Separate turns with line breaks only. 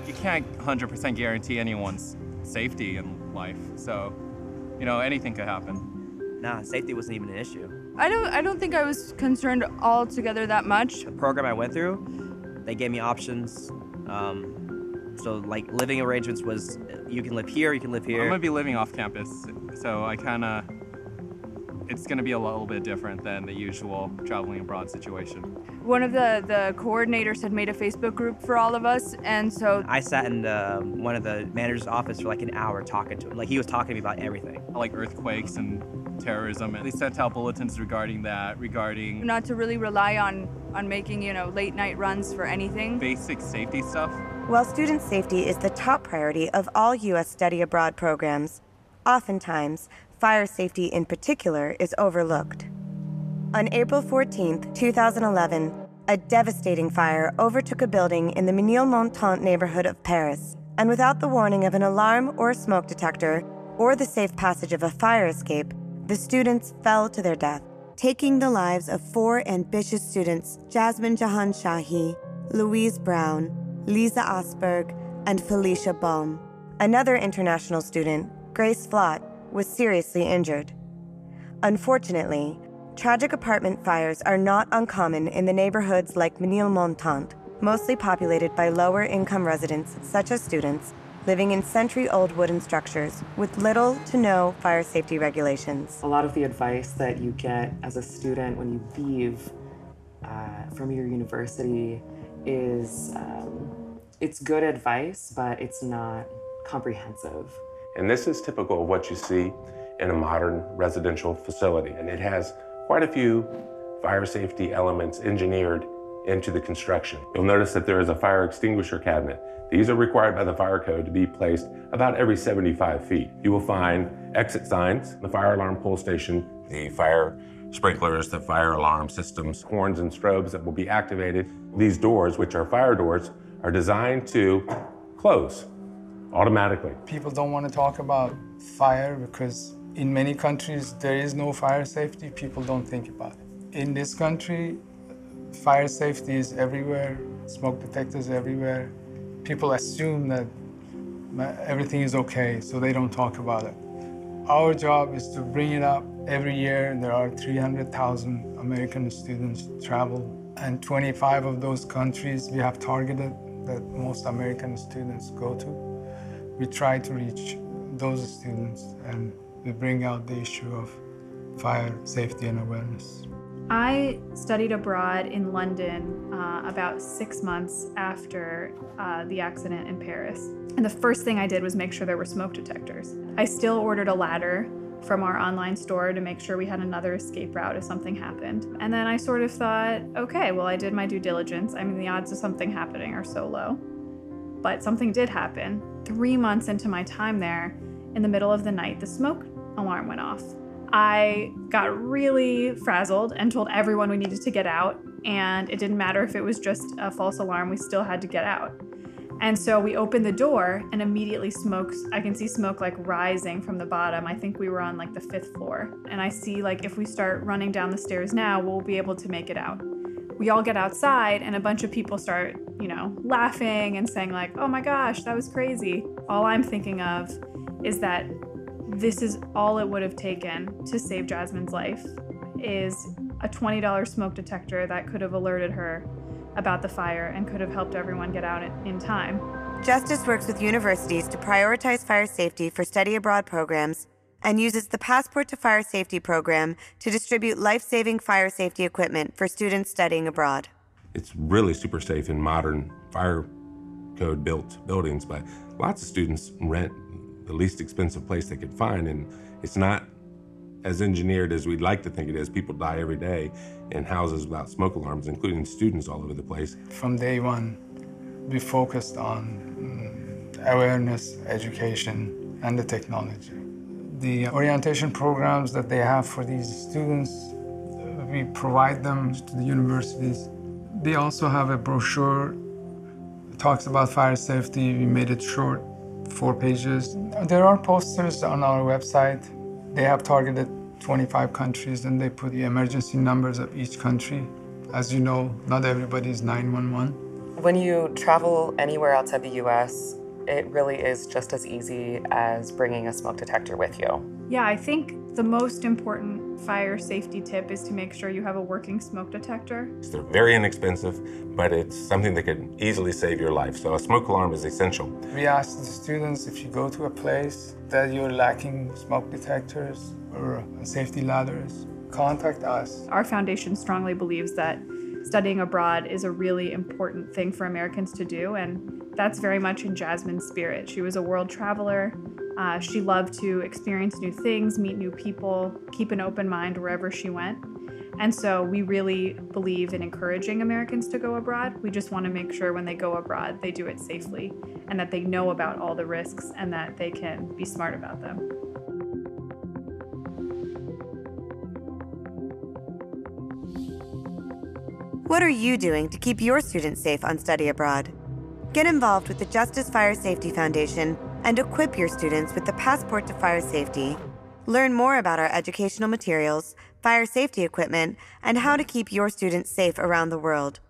You can't 100% guarantee anyone's safety in life, so, you know, anything could happen.
Nah, safety wasn't even an issue.
I don't think I was concerned altogether that much.
The program I went through, they gave me options. So like living arrangements was, you can live here, you can live here.
I'm gonna be living off campus, so it's gonna be a little bit different than the usual traveling abroad situation.
One of the coordinators had made a Facebook group for all of us, and so
I sat in one of the manager's office for like an hour talking to him. Like he was talking to me about everything.
Like earthquakes and terrorism, and they sent out bulletins regarding
not to really rely on making, you know, late night runs for anything.
Basic safety stuff.
While student safety is the top priority of all U.S. study abroad programs, oftentimes, fire safety in particular is overlooked. On April 14, 2011, a devastating fire overtook a building in the Ménilmontant neighborhood of Paris, and without the warning of an alarm or a smoke detector, or the safe passage of a fire escape, the students fell to their death, taking the lives of 4 ambitious students, Jasmine Jahanshahi, Louise Brown, Lisa Asperg, and Felicia Baum. Another international student, Grace Flott, was seriously injured. Unfortunately, tragic apartment fires are not uncommon in the neighborhoods like Ménilmontant, mostly populated by lower-income residents, such as students, living in century-old wooden structures with little to no fire safety regulations.
A lot of the advice that you get as a student when you leave from your university is it's good advice, but it's not comprehensive.
And this is typical of what you see in a modern residential facility. And it has quite a few fire safety elements engineered into the construction. You'll notice that there is a fire extinguisher cabinet. These are required by the fire code to be placed about every 75 feet. You will find exit signs, the fire alarm pull station, the fire sprinklers, the fire alarm systems, horns and strobes that will be activated. These doors, which are fire doors, are designed to close automatically.
People don't want to talk about fire because in many countries there is no fire safety. People don't think about it. In this country, fire safety is everywhere, smoke detectors everywhere. People assume that everything is okay, so they don't talk about it. Our job is to bring it up every year. There are 300,000 American students travel, and 25 of those countries we have targeted that most American students go to. We try to reach those students and we bring out the issue of fire safety and awareness.
I studied abroad in London about 6 months after the accident in Paris. And the first thing I did was make sure there were smoke detectors. I still ordered a ladder from our online store to make sure we had another escape route if something happened. And then I sort of thought, okay, well, I did my due diligence. I mean, the odds of something happening are so low. But something did happen. 3 months into my time there, in the middle of the night, the smoke alarm went off. I got really frazzled and told everyone we needed to get out, and it didn't matter if it was just a false alarm, we still had to get out. And so we opened the door and immediately I can see smoke like rising from the bottom. I think we were on like the 5th floor. And I see like if we start running down the stairs now, we'll be able to make it out. We all get outside and a bunch of people start, you know, laughing and saying like, oh my gosh, that was crazy. All I'm thinking of is that this is all it would have taken to save Jasmine's life, is a $20 smoke detector that could have alerted her about the fire and could have helped everyone get out in time.
Justice works with universities to prioritize fire safety for study abroad programs and uses the Passport to Fire Safety program to distribute life-saving fire safety equipment for students studying abroad.
It's really super safe in modern fire code built buildings, but lots of students rent the least expensive place they could find, and it's not as engineered as we'd like to think it is. People die every day in houses without smoke alarms, including students all over the place.
From day one, we focused on awareness, education, and the technology. The orientation programs that they have for these students, we provide them to the universities. They also have a brochure that talks about fire safety. We made it short, 4 pages. There are posters on our website. They have targeted 25 countries and they put the emergency numbers of each country. As you know, not everybody is 911.
When you travel anywhere outside the US, it really is just as easy as bringing a smoke detector with you.
Yeah, I think the most important fire safety tip is to make sure you have a working smoke detector.
They're very inexpensive, but it's something that could easily save your life. So a smoke alarm is essential.
We ask the students, if you go to a place that you're lacking smoke detectors or safety ladders, contact us.
Our foundation strongly believes that studying abroad is a really important thing for Americans to do, and that's very much in Jasmine's spirit. She was a world traveler. She loved to experience new things, meet new people, keep an open mind wherever she went. And so we really believe in encouraging Americans to go abroad. We just want to make sure when they go abroad, they do it safely and that they know about all the risks and that they can be smart about them.
What are you doing to keep your students safe on study abroad? Get involved with the Justice Fire Safety Foundation and equip your students with the Passport to Fire Safety. Learn more about our educational materials, fire safety equipment, and how to keep your students safe around the world